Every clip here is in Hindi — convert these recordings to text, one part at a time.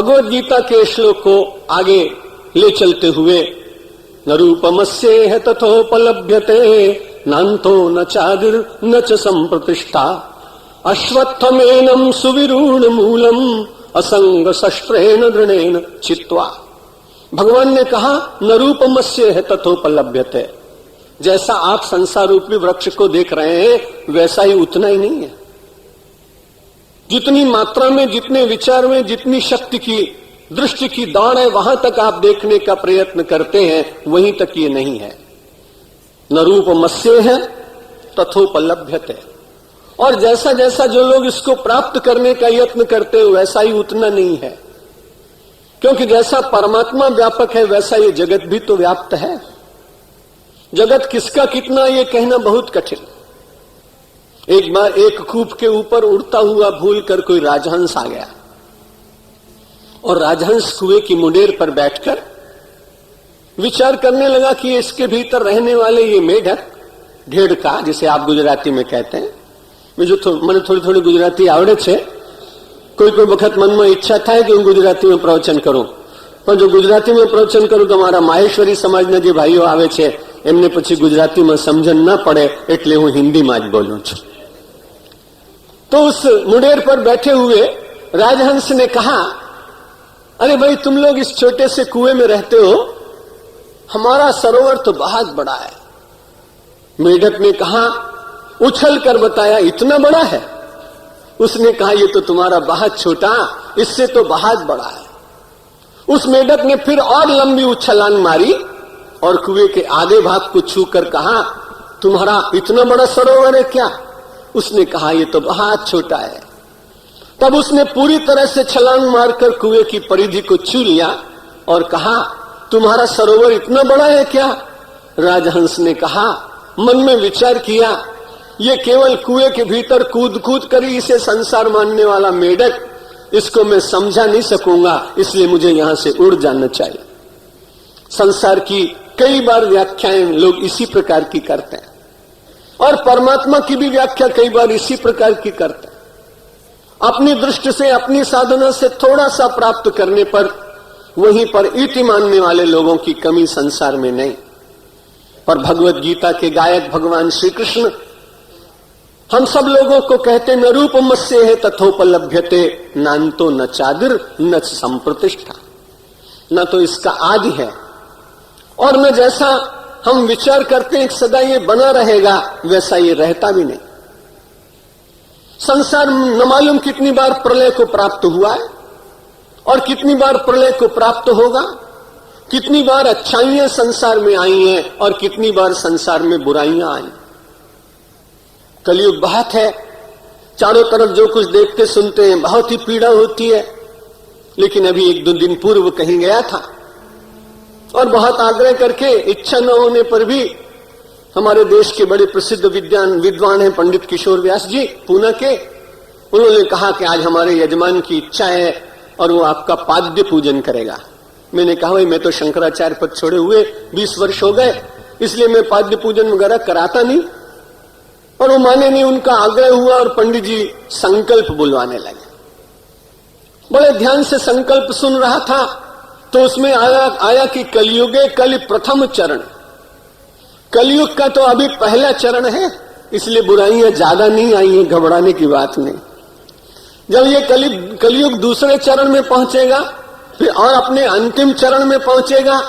भगवद गीता के श्लोक को आगे ले चलते हुए न रूपमस्येह तथोपलभ्यते नान्तो न चादिर न च संप्रतिष्ठा अश्वत्थमेनं सुविरूढ़ मूलम असंग शस्त्रेण दृढ़ेन चित्वा। भगवान ने कहा न रूपमस्येह तथोपलभ्यते, जैसा आप संसार रूपी वृक्ष को देख रहे हैं वैसा ही उतना ही नहीं है। जितनी मात्रा में, जितने विचार में, जितनी शक्ति की दृष्टि की दौड़ है वहां तक आप देखने का प्रयत्न करते हैं, वहीं तक ये नहीं है। न रूपमस्येह तथोपलभ्यते, और जैसा जैसा जो लोग इसको प्राप्त करने का यत्न करते हैं वैसा ही उतना नहीं है, क्योंकि जैसा परमात्मा व्यापक है वैसा ये जगत भी तो व्याप्त है। जगत किसका कितना ये कहना बहुत कठिन। एक बार एक कूप के ऊपर उड़ता हुआ भूल कर कोई राजहंस आ गया, और राजहंस कुएं की मुंडेर पर बैठकर विचार करने लगा कि इसके भीतर रहने वाले ये मेढक, ढेड़का जिसे आप गुजराती में कहते हैं, मुझे थोड़ी थोड़ी गुजराती आवड़े छे, कोई कोई वक्त मन में इच्छा था कि हूँ गुजराती में प्रवचन करूं, पर जो गुजराती में प्रवचन करूं तो हमारा माहेश्वरी समाज जे भाईओ आवे छे एमने पछी गुजराती में समझन न पड़े એટલે હું હિન્દીમાં જ બોલું છું। तो उस मुंडेर पर बैठे हुए राजहंस ने कहा, अरे भाई तुम लोग इस छोटे से कुएं में रहते हो, हमारा सरोवर तो बहुत बड़ा है। मेढक ने कहा, उछल कर बताया, इतना बड़ा है? उसने कहा ये तो तुम्हारा बहुत छोटा, इससे तो बहुत बड़ा है। उस मेढक ने फिर और लंबी उछलांग मारी और कुएं के आधे भाग को छू कर कहा, तुम्हारा इतना बड़ा सरोवर है क्या? उसने कहा ये तो बहुत छोटा है। तब उसने पूरी तरह से छलांग मारकर कुएं की परिधि को छू लिया और कहा, तुम्हारा सरोवर इतना बड़ा है क्या? राजहंस ने कहा, मन में विचार किया, ये केवल कुएं के भीतर कूद कूद कर ही इसे संसार मानने वाला मेढक, इसको मैं समझा नहीं सकूंगा, इसलिए मुझे यहां से उड़ जाना चाहिए। संसार की कई बार व्याख्याएं लोग इसी प्रकार की करते हैं, और परमात्मा की भी व्याख्या कई बार इसी प्रकार की करते हैं। अपनी दृष्टि से, अपनी साधना से थोड़ा सा प्राप्त करने पर वहीं पर इति मानने वाले लोगों की कमी संसार में नहीं। पर भगवत गीता के गायक भगवान श्री कृष्ण हम सब लोगों को कहते न रूपमस्येह तथोपलभ्यते नान्तो न चादिर न संप्रतिष्ठा, न तो इसका आदि है और न जैसा हम विचार करते हैं सदा ये बना रहेगा वैसा ये रहता भी नहीं। संसार न मालूम कितनी बार प्रलय को प्राप्त हुआ है और कितनी बार प्रलय को प्राप्त होगा, कितनी बार अच्छाइयां संसार में आई हैं और कितनी बार संसार में बुराइयां आई। कलयुग बहुत है, चारों तरफ जो कुछ देखते सुनते हैं बहुत ही पीड़ा होती है। लेकिन अभी एक दो दिन पूर्व कहीं गया था और बहुत आग्रह करके, इच्छा न होने पर भी, हमारे देश के बड़े प्रसिद्ध विद्वान हैं पंडित किशोर व्यास जी पूना के, उन्होंने कहा कि आज हमारे यजमान की इच्छा है और वो आपका पाद्य पूजन करेगा। मैंने कहा भाई मैं तो शंकराचार्य पद छोड़े हुए 20 वर्ष हो गए, इसलिए मैं पाद्य पूजन वगैरह कराता नहीं। और वो माने नहीं, उनका आग्रह हुआ और पंडित जी संकल्प बुलवाने लगे। बड़े ध्यान से संकल्प सुन रहा था तो उसमें आया कि कलयुगे कलि प्रथम चरण, कलयुग का तो अभी पहला चरण है, इसलिए बुराइयां ज्यादा नहीं आई हैं, घबराने की बात नहीं। जब ये कलयुग दूसरे चरण में पहुंचेगा फिर और अपने अंतिम चरण में पहुंचेगा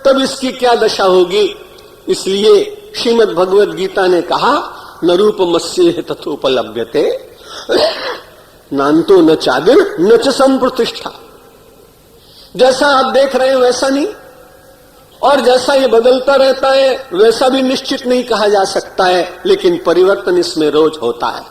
तब इसकी क्या दशा होगी। इसलिए श्रीमद् भगवद गीता ने कहा न रूपमस्येह तथोपलभ्यते नान्तो न चादिर न च संप्रतिष्ठा। जैसा आप देख रहे हैं वैसा नहीं, और जैसा ये बदलता रहता है वैसा भी निश्चित नहीं कहा जा सकता है, लेकिन परिवर्तन इसमें रोज होता है।